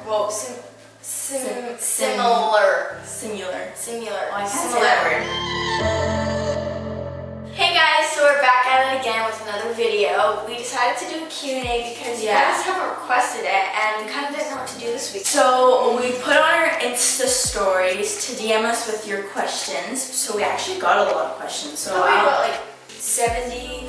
Well, Simular. Similar. Oh, I can't say that word. Hey guys, so we're back at it again with another video. We decided to do a Q&A because you guys have requested it and we kind of didn't know what to do this week. So we put on our Insta stories to DM us with your questions. So we actually got a lot of questions. So we got like 70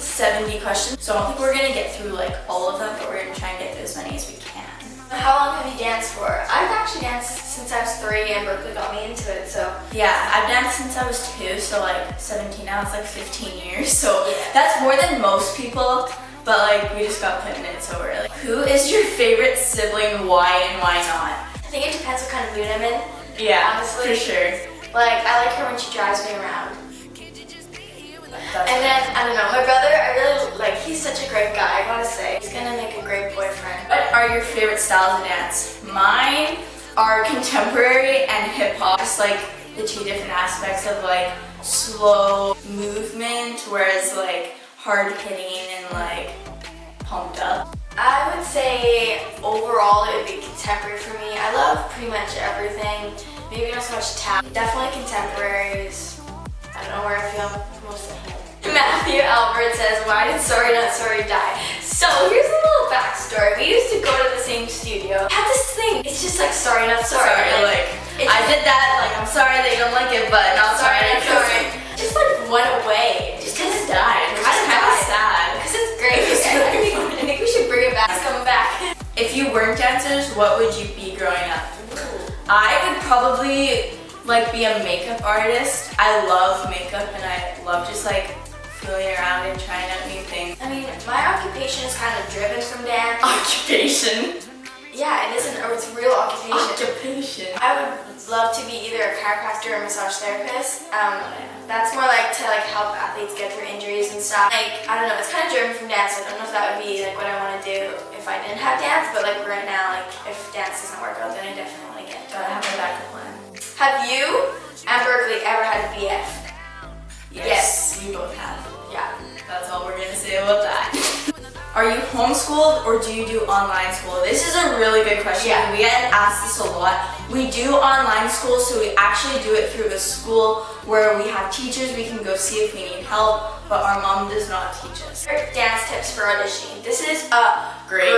questions. So I don't think we're gonna get through like all of them, but we're gonna try and get through as many as we can. How long have you danced for? I've actually danced since I was 3 and Berkeley got me into it, so. Yeah, I've danced since I was 2, so like 17 now, it's like 15 years. So yeah. That's more than most people, but like we just got put in it so early. Who is your favorite sibling, why and why not? I think it depends what kind of mood I'm in. Yeah, honestly. for sure. Like, I like her when she drives me around. And then, I don't know, my brother, I really like, he's such a great guy, I gotta say. He's gonna make a great boyfriend. What are your favorite styles of dance? Mine are contemporary and hip hop. Just like the two different aspects of like slow movement, whereas like hard hitting and like pumped up. I would say overall it would be contemporary for me. I love pretty much everything. Maybe not so much tap. Definitely contemporaries. I don't know where I feel most at home. Matthew Albert says, why did Sorry Not Sorry die? So here's a little backstory. We used to go to the same studio. I have this thing. It's just like Sorry Not Sorry. Like I did that. Like I'm sorry that you don't like it, but not sorry. Not sorry. Just like went away. Just kind of died. It's kind of sad. Because it's great. I think we should bring it back. It's coming back. If you weren't dancers, what would you be growing up? I would probably like be a makeup artist. I love makeup and I love just like fooling around and trying out new things. I mean, my occupation is kind of driven from dance. Occupation? Yeah, it isn't, or it's real occupation. Occupation. I would love to be either a chiropractor or a massage therapist. That's more like to like help athletes get through injuries and stuff. Like, I don't know, it's kind of driven from dance. I don't know if that would be like what I want to do if I didn't have dance, but like right now, like if dance doesn't work out, then I definitely want to get. Gotta have a backup plan. Have you and Berkeley ever had a BF? Yes, we both have. Yeah. That's all we're gonna say about that. Are you homeschooled or do you do online school? This is a really good question. Yeah. We get asked this a lot. We do online school, so we actually do it through a school where we have teachers. We can go see if we need help, but our mom does not teach us. Dance tips for auditioning. This is a great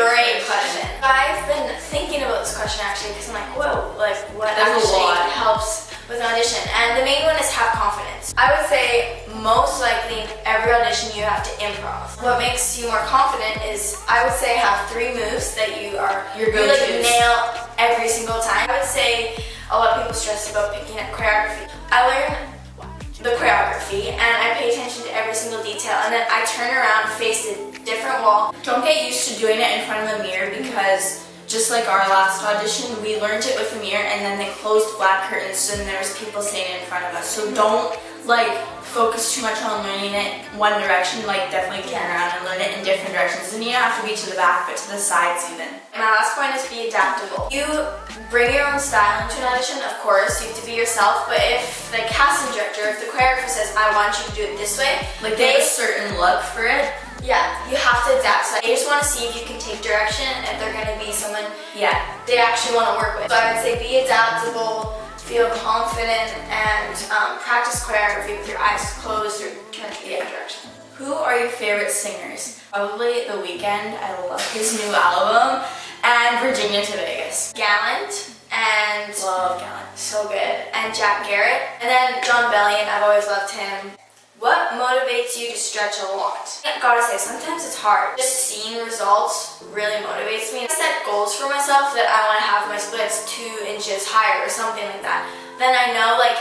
question. I've been thinking about this question actually because I'm like, whoa, like what actually helps with an audition? And the main one is have confidence. I would say most likely every audition you have to improv. What makes you more confident is, I would say, have 3 moves that you like nail every single time. I would say a lot of people stress about picking up choreography. I learn the choreography and I pay attention to every single detail, and then I turn around, face a different wall. Don't get used to doing it in front of the mirror because just like our last audition, we learned it with a mirror and then they closed black curtains and there was people standing in front of us. So don't like focus too much on learning it one direction, like definitely turn around and learn it in different directions. And you don't have to be to the back, but to the sides even. My last point is be adaptable. You bring your own style into an audition, of course, you have to be yourself, but if the casting director, if the choreographer says, I want you to do it this way, like they have a certain look for it. Yeah, you have to adapt. So they just want to see if you can take direction, if they're going to be someone they actually want to work with. So I would say be adaptable, feel confident, and practice choreography with your eyes closed or turn to the other direction. Who are your favorite singers? Probably The Weeknd. I love his new album. And Virginia to Vegas. Gallant and love Gallant. So good. And Jack Garrett. And then John Bellion. I've always loved him. What motivates you to stretch a lot? I gotta say, sometimes it's hard. Just seeing results really motivates me. I set goals for myself that I want to have my splits 2 inches higher or something like that. Then I know like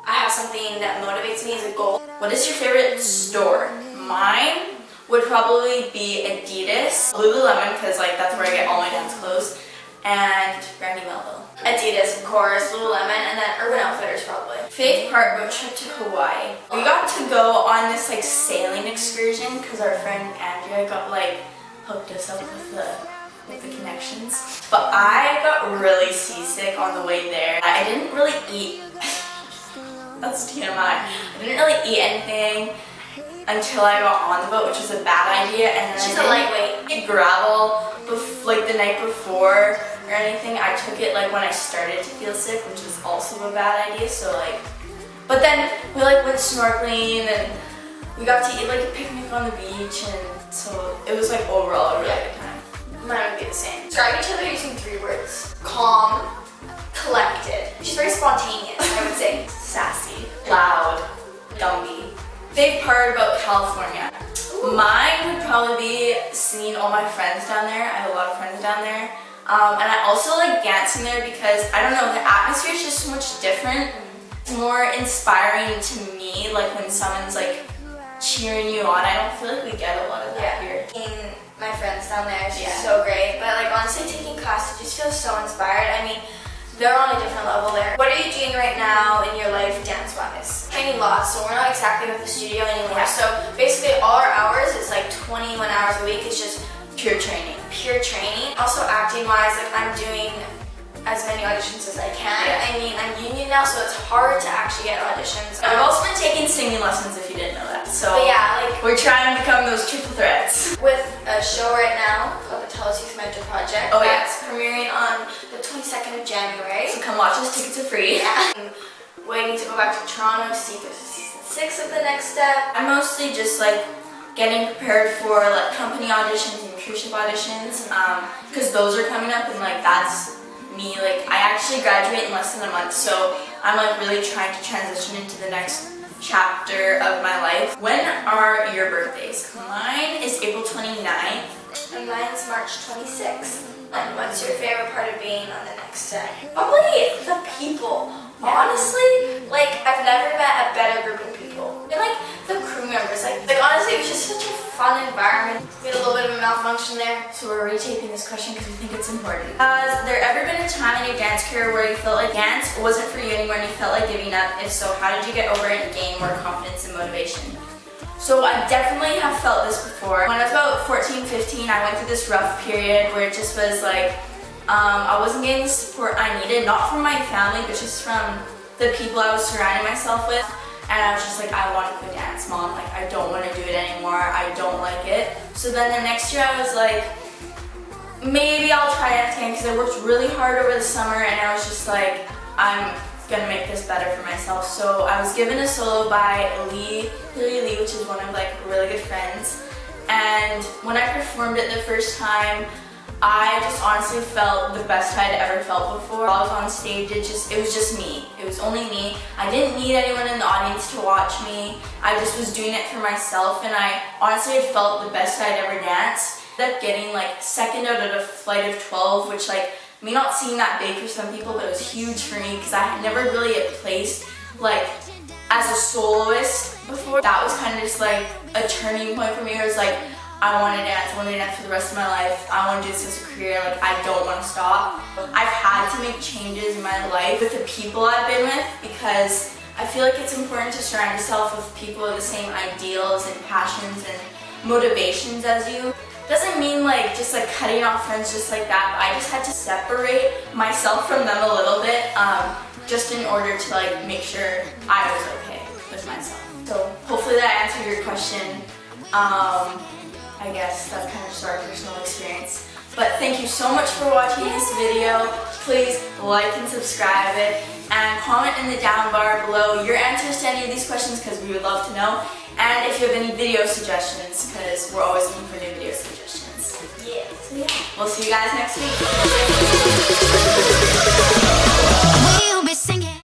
I have something that motivates me as a goal. What is your favorite store? Mine would probably be Adidas, Lululemon, because like that's where I get all my dance clothes, and Brandy Melville. Adidas, of course, Lululemon, and then Urban Outfitters probably. Faith Park road trip to Hawaii. We got to go on this like sailing excursion because our friend Andrea got like hooked us up with the connections. But I got really seasick on the way there. I didn't really eat. That's TMI. I didn't really eat anything until I got on the boat, which was a bad idea. And then she's a lightweight. Gravel like the night before, or anything. I took it like when I started to feel sick, which was also a bad idea. So like, but then we like went snorkeling and we got to eat like a picnic on the beach, and so it was like overall a really good time. Mine would be the same. Describe each other using 3 words. Calm, collected. She's very spontaneous, I would say. Sassy, loud, Gumby. Favorite part about California. Mine would probably be seeing all my friends down there. I have a lot of friends down there. And I also like dancing there because, I don't know, the atmosphere is just so much different. It's more inspiring to me, like when someone's like cheering you on. I don't feel like we get a lot of that here. Seeing my friends down there is just so great. But like honestly, taking classes just feels so inspired. I mean, they're on a different level there. What are you doing right now in your life dance-wise? Training lots, so we're not exactly with the studio anymore. So basically all our hours is like 21 hours a week. It's just Pure training. pure training. Also acting-wise, like I'm doing as many auditions as I can. I mean, I'm union now, so it's hard to actually get auditions. I've also been taking singing lessons, if you didn't know that. So But yeah, like we're trying to become those triple threats. with a show right now called the Tell Us Youth Mentor Project. Oh, yeah. That's premiering on the 22nd of January. So come watch us, tickets are free. Yeah. I'm waiting to go back to Toronto to see if there's a season 6 of the next step. I'm mostly just like getting prepared for like company auditions and cruise ship auditions, because those are coming up, and like that's me. Like I actually graduate in less than a month, so I'm like really trying to transition into the next chapter of my life. When are your birthdays? Mine is April 29th. And mine's March 26th. And what's your favorite part of being on the next step? Probably the people. Honestly, like I've never met a better group of people. And like the crew members, like honestly, it was just such a fun environment. We had a little bit of a malfunction there. So we're retaping this question because we think it's important. Has there ever been a time in your dance career where you felt like dance wasn't for you anymore and you felt like giving up? If so, how did you get over it and gain more confidence and motivation? So I definitely have felt this before. When I was about 14, 15, I went through this rough period where it just was like, I wasn't getting the support I needed, not from my family, but just from the people I was surrounding myself with. And I was just like, I want to quit dance, Mom. Like, I don't want to do it anymore. I don't like it. So then the next year I was like, maybe I'll try dance again, because I worked really hard over the summer, and I was just like, I'm gonna make this better for myself. So I was given a solo by Lee, which is one of like really good friends. And when I performed it the first time, I just honestly felt the best I'd ever felt before. While I was on stage, it was just me. It was only me. I didn't need anyone in the audience to watch me. I just was doing it for myself, and I honestly had felt the best I'd ever danced. I ended up getting like second out of a flight of 12, which like may not seem that big for some people, but it was huge for me because I had never really placed like as a soloist before. That was kind of just like a turning point for me. It was like, I want to dance for the rest of my life. I want to do this as a career. Like, I don't want to stop. I've had to make changes in my life with the people I've been with, because I feel like it's important to surround yourself with people with the same ideals and passions and motivations as you. Doesn't mean like just like cutting off friends just like that, but I just had to separate myself from them a little bit, just in order to like make sure I was okay with myself. So hopefully that answered your question. I guess that's kind of just our personal experience. But thank you so much for watching this video. Please like and subscribe it, and comment in the down bar below your answers to any of these questions, because we would love to know. And if you have any video suggestions, because we're always looking for new video suggestions. Yeah. So yeah, we'll see you guys next week.